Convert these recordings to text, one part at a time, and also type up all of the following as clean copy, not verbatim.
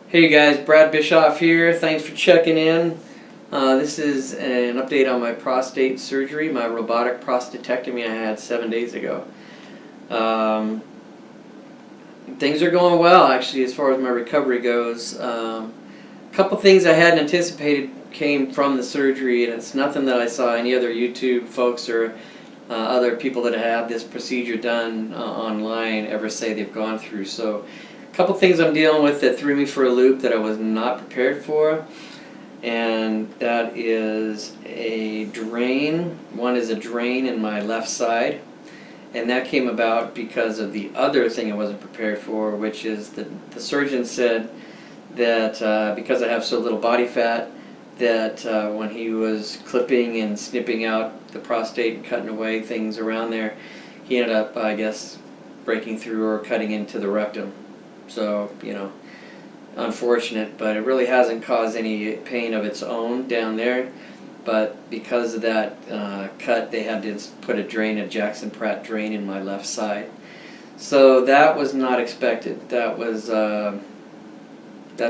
Hey guys, Brad Bischoff here. Thanks for checking in. This is an update on my prostate surgery, my robotic prostatectomy I had 7 days ago. Things are going well, actually, as far as my recovery goes. A couple things I hadn't anticipated came from the surgery, and it's nothing that I saw any other YouTube folks or other people that have this procedure done online ever say they've gone through. So, a couple things I'm dealing with that threw me for a loop that I was not prepared for, and that is a drain. One is a drain in my left side, and that came about because of the other thing I wasn't prepared for, which is the surgeon said that because I have so little body fat, that when he was clipping and snipping out the prostate and cutting away things around there, he ended up, I guess, breaking through or cutting into the rectum. So, unfortunate, but it really hasn't caused any pain of its own down there. But because of that cut, they had to put a Jackson Pratt drain in my left side. So that was not expected. That's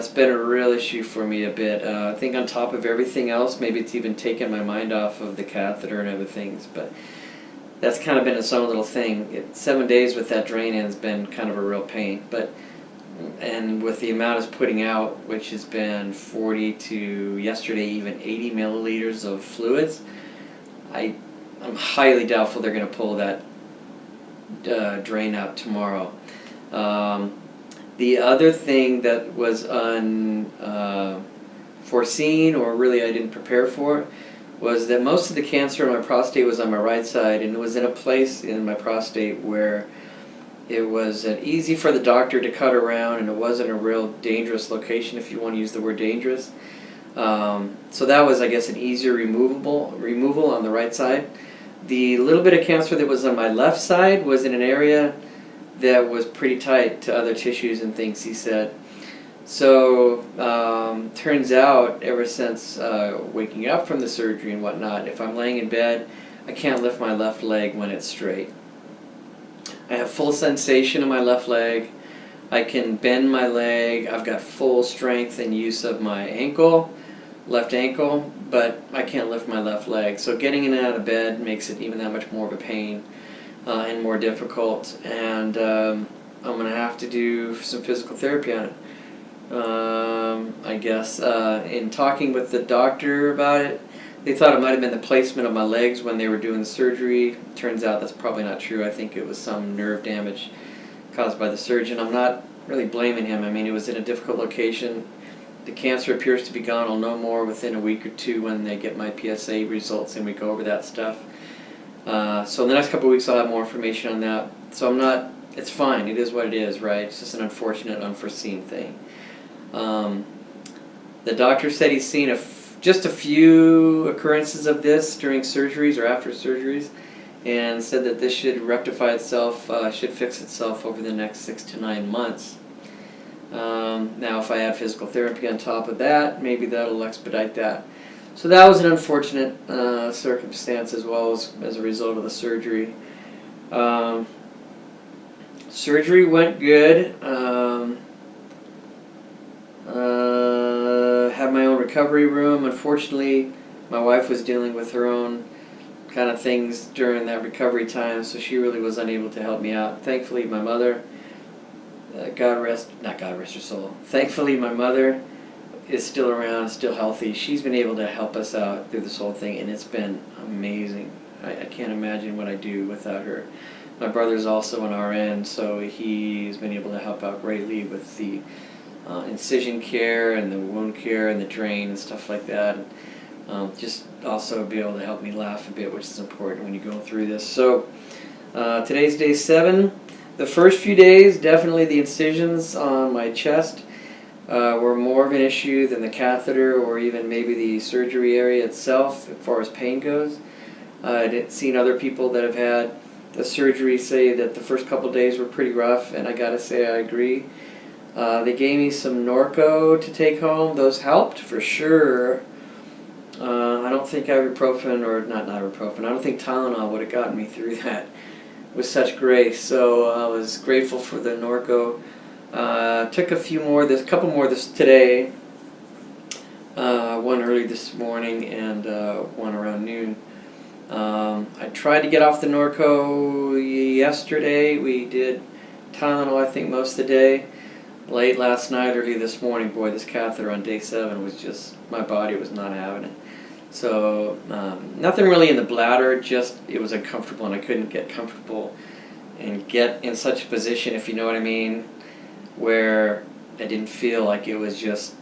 been a real issue for me a bit. I think on top of everything else, maybe it's even taken my mind off of the catheter and other things, but that's kind of been its own little thing. 7 days with that drain in has been kind of a real pain, and with the amount it's putting out, which has been 40 to yesterday even 80 milliliters of fluids, I'm highly doubtful they're going to pull that drain out tomorrow. The other thing that was unforeseen, or really I didn't prepare for, was that most of the cancer in my prostate was on my right side, and it was in a place in my prostate where it was easy for the doctor to cut around, and it wasn't a real dangerous location, if you want to use the word dangerous. So that was, I guess, an easier removal on the right side. The little bit of cancer that was on my left side was in an area that was pretty tight to other tissues and things, he said. So, turns out, ever since waking up from the surgery and whatnot, if I'm laying in bed, I can't lift my left leg when it's straight. I have full sensation in my left leg. I can bend my leg. I've got full strength and use of my left ankle, but I can't lift my left leg. So getting in and out of bed makes it even that much more of a pain and more difficult. And I'm going to have to do some physical therapy on it. I guess in talking with the doctor about it, they thought it might have been the placement of my legs when they were doing the surgery. Turns out that's probably not true. I think it was some nerve damage caused by the surgeon. I'm not really blaming him. I mean, it was in a difficult location. The cancer appears to be gone. I'll know more within a week or two when they get my PSA results and we go over that stuff. So in the next couple of weeks I'll have more information on that. So it's fine. It is what it is, right? It's just an unfortunate, unforeseen thing. The doctor said he's seen just a few occurrences of this during surgeries or after surgeries, and said that this should rectify itself, should fix itself over the next 6 to 9 months. Now if I add physical therapy on top of that, maybe that'll expedite that. So that was an unfortunate circumstance as well as a result of the surgery. Surgery went good. Had my own recovery room. Unfortunately, my wife was dealing with her own kind of things during that recovery time, so she really was unable to help me out. Thankfully, my mother, not God rest her soul. Thankfully, my mother is still around, still healthy. She's been able to help us out through this whole thing, and it's been amazing. I can't imagine what I do without her. My brother's also an RN, so he's been able to help out greatly with the incision care and the wound care and the drain and stuff like that. Just also be able to help me laugh a bit, which is important when you go through this. So today's day 7. The first few days, definitely the incisions on my chest were more of an issue than the catheter or even maybe the surgery area itself as far as pain goes. I've seen other people that have had the surgery say that the first couple days were pretty rough, and I gotta say I agree. They gave me some Norco to take home. Those helped for sure. I don't think ibuprofen, or not ibuprofen, I don't think Tylenol would have gotten me through that with such grace. So I was grateful for the Norco Took a couple more this today. One early this morning and one around noon. I tried to get off the Norco yesterday. We did Tylenol, I think, most of the day. Late last night, early this morning, boy, this catheter on day 7 was just, my body was not having it. So nothing really in the bladder, just it was uncomfortable and I couldn't get comfortable and get in such a position, if you know what I mean, where I didn't feel like it was just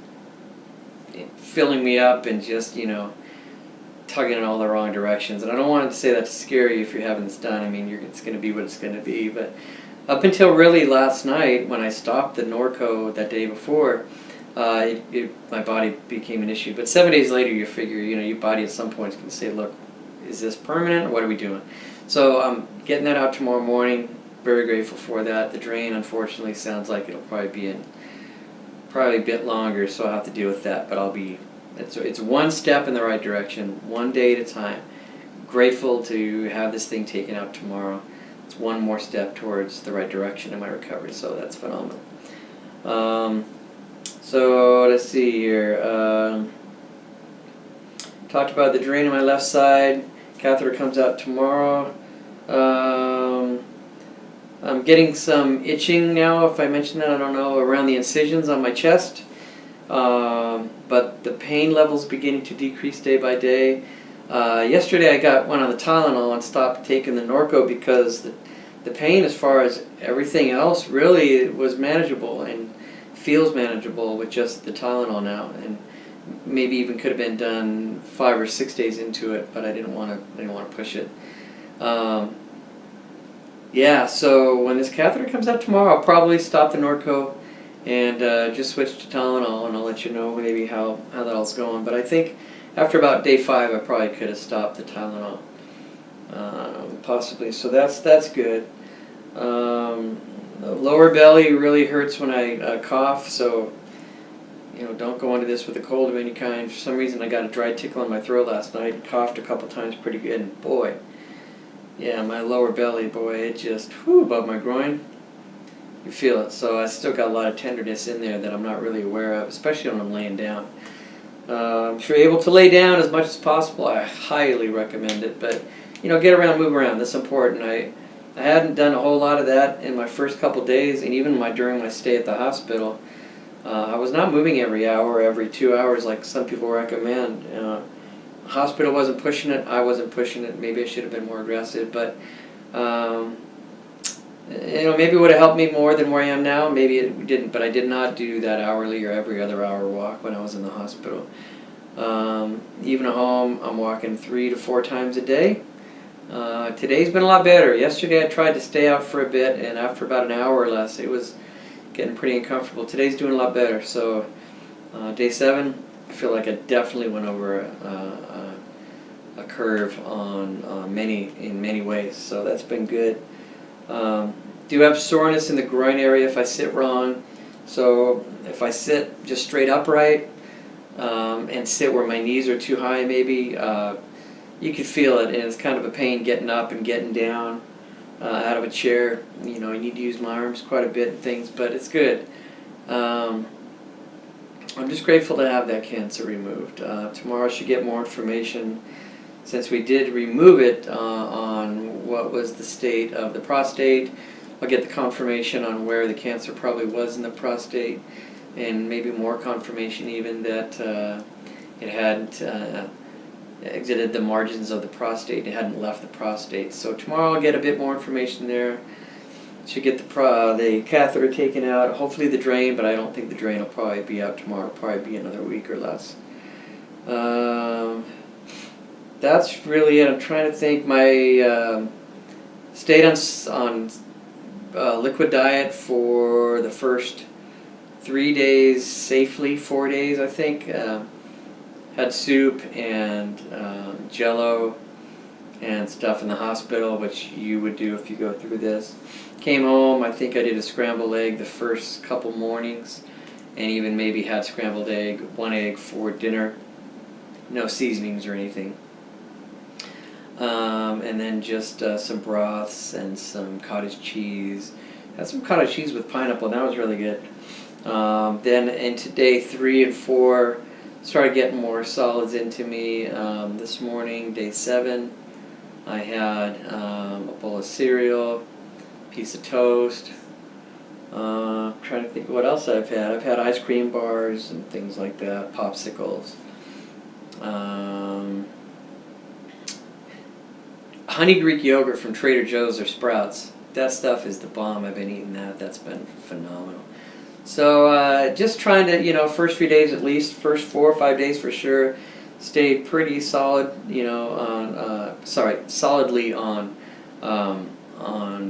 filling me up and just, tugging in all the wrong directions. And I don't want to say that to scare you if you're having this done. I mean, it's going to be what it's going to be. But up until really last night, when I stopped the Norco that day before, my body became an issue. But 7 days later, you figure, your body at some point is going to say, look, is this permanent or what are we doing? So I'm getting that out tomorrow morning. Very grateful for that. The drain, unfortunately, sounds like it'll probably be a bit longer, so I'll have to deal with that. But it's one step in the right direction, one day at a time. Grateful to have this thing taken out tomorrow. It's one more step towards the right direction in my recovery, so that's phenomenal. So let's see here. Talked about the drain on my left side. Catheter comes out tomorrow. I'm getting some itching now, if I mentioned that, I don't know, around the incisions on my chest. But the pain level's beginning to decrease day by day. Yesterday I got one on the Tylenol and stopped taking the Norco because the pain, as far as everything else, really was manageable and feels manageable with just the Tylenol now. And maybe even could have been done 5 or 6 days into it, but I didn't want to push it. Yeah, so when this catheter comes out tomorrow, I'll probably stop the Norco and just switch to Tylenol, and I'll let you know maybe how that all's going. But I think after about day 5, I probably could have stopped the Tylenol, possibly. So that's good. The lower belly really hurts when I cough, so don't go into this with a cold of any kind. For some reason, I got a dry tickle in my throat last night. Coughed a couple times pretty good, and boy. Yeah, my lower belly, boy, it just, above my groin, you feel it. So I still got a lot of tenderness in there that I'm not really aware of, especially when I'm laying down. If you're able to lay down as much as possible, I highly recommend it. But, get around, move around. That's important. I hadn't done a whole lot of that in my first couple days, and even during my stay at the hospital. I was not moving every hour, every 2 hours like some people recommend. Hospital wasn't pushing it. I wasn't pushing it. Maybe I should have been more aggressive, but maybe it would have helped me more than where I am now. Maybe it didn't, but I did not do that hourly or every other hour walk when I was in the hospital. Even at home, I'm walking 3 to 4 times a day. Today's been a lot better. Yesterday I tried to stay out for a bit, and after about an hour or less, it was getting pretty uncomfortable. Today's doing a lot better. So day 7, I feel like I definitely went over a curve in many ways. So that's been good. Do have soreness in the groin area if I sit wrong. So if I sit just straight upright and sit where my knees are too high, maybe you could feel it, and it's kind of a pain getting up and getting down out of a chair. I need to use my arms quite a bit and things, but it's good. I'm just grateful to have that cancer removed. Tomorrow I should get more information, since we did remove it, on what was the state of the prostate. I'll get the confirmation on where the cancer probably was in the prostate, and maybe more confirmation even that it hadn't exited the margins of the prostate. It hadn't left the prostate. So tomorrow I'll get a bit more information there. Should get the catheter taken out, hopefully the drain, but I don't think the drain will probably be out tomorrow. It'll probably be another week or less. That's really it. I'm trying to think. My stayed on liquid diet for the first 3 days safely, 4 days I think. Had soup and Jello and stuff in the hospital, which you would do if you go through this. Came home, I think I did a scrambled egg the first couple mornings, and even maybe had scrambled egg, 1 egg for dinner. No seasonings or anything. And then just some broths and some cottage cheese, Had some cottage cheese with pineapple, and that was really good. Then into day 3 and 4, started getting more solids into me. This morning, day 7, I had a bowl of cereal, piece of toast. Trying to think what else I've had. I've had ice cream bars and things like that, popsicles. Honey Greek yogurt from Trader Joe's or Sprouts. That stuff is the bomb. I've been eating that. That's been phenomenal. So just trying to, first few days at least, first 4 or 5 days for sure, stayed pretty solid, solidly on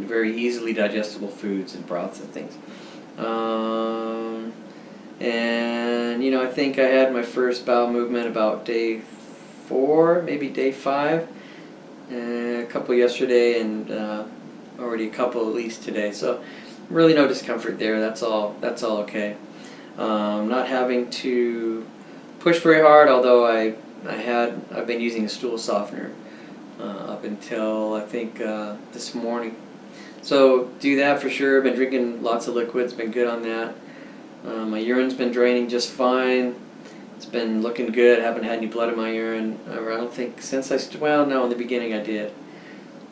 very easily digestible foods and broths and things. And I think I had my first bowel movement about day 4, maybe day 5, a couple yesterday, and already a couple at least today. So really no discomfort there. That's all okay. Not having to push very hard, although I've been using a stool softener up until I think this morning. So do that for sure. Been drinking lots of liquids. Been good on that. My urine's been draining just fine. It's been looking good. I haven't had any blood in my urine. I don't think since no, in the beginning I did.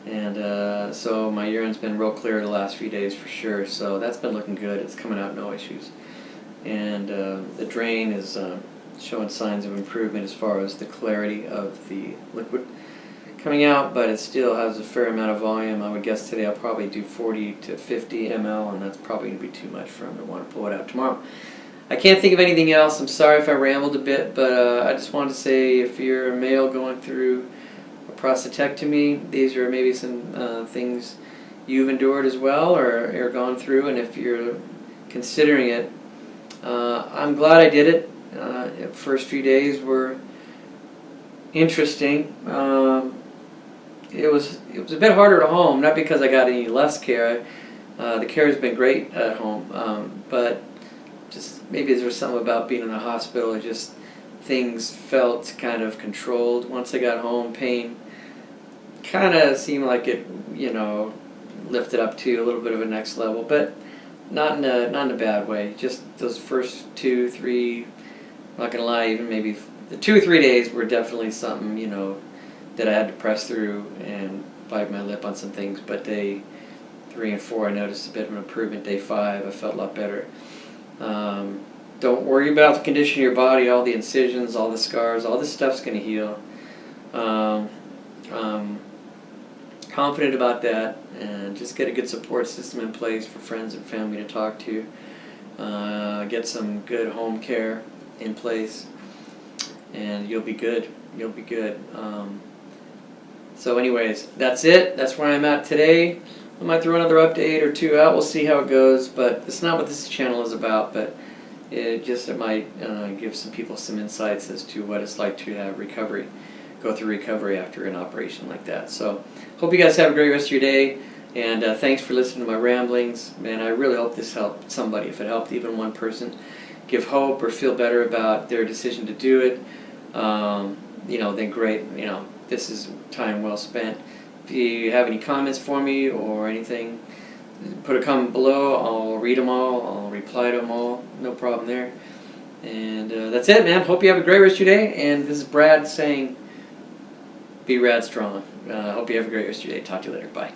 And so my urine's been real clear the last few days for sure. So that's been looking good. It's coming out no issues. And the drain is showing signs of improvement as far as the clarity of the liquid coming out, but it still has a fair amount of volume. I would guess today I'll probably do 40 to 50 ml, and that's probably going to be too much for him to want to pull it out tomorrow. I can't think of anything else. I'm sorry if I rambled a bit, but I just wanted to say if you're a male going through a prostatectomy, these are maybe some things you've endured as well or gone through, and if you're considering it, I'm glad I did it. The first few days were interesting. It was a bit harder at home, not because I got any less care. The care has been great at home, but just maybe there was something about being in the hospital. Just things felt kind of controlled. Once I got home, pain kind of seemed like it, lifted up to a little bit of a next level, but not in a bad way. Just those first 2, 3. I'm not gonna lie, even maybe the 2 or 3 days were definitely something, that I had to press through and bite my lip on some things. But day 3 and 4, I noticed a bit of an improvement. Day 5, I felt a lot better. Don't worry about the condition of your body, all the incisions, all the scars, all this stuff's gonna heal. Confident about that, and just get a good support system in place for friends and family to talk to. Get some good home care in place, and you'll be good. You'll be good. So anyways, that's it. That's where I'm at today. I might throw another update or 2 out. We'll see how it goes, but it's not what this channel is about, but it might give some people some insights as to what it's like to have go through recovery after an operation like that. So hope you guys have a great rest of your day, and thanks for listening to my ramblings. Man, I really hope this helped somebody. If it helped even one person give hope or feel better about their decision to do it, then great. This is time well spent. If you have any comments for me or anything, put a comment below. I'll read them all. I'll reply to them all. No problem there. And that's it, man. Hope you have a great rest of your day. And this is Brad saying, be rad strong. Hope you have a great rest of your day. Talk to you later. Bye.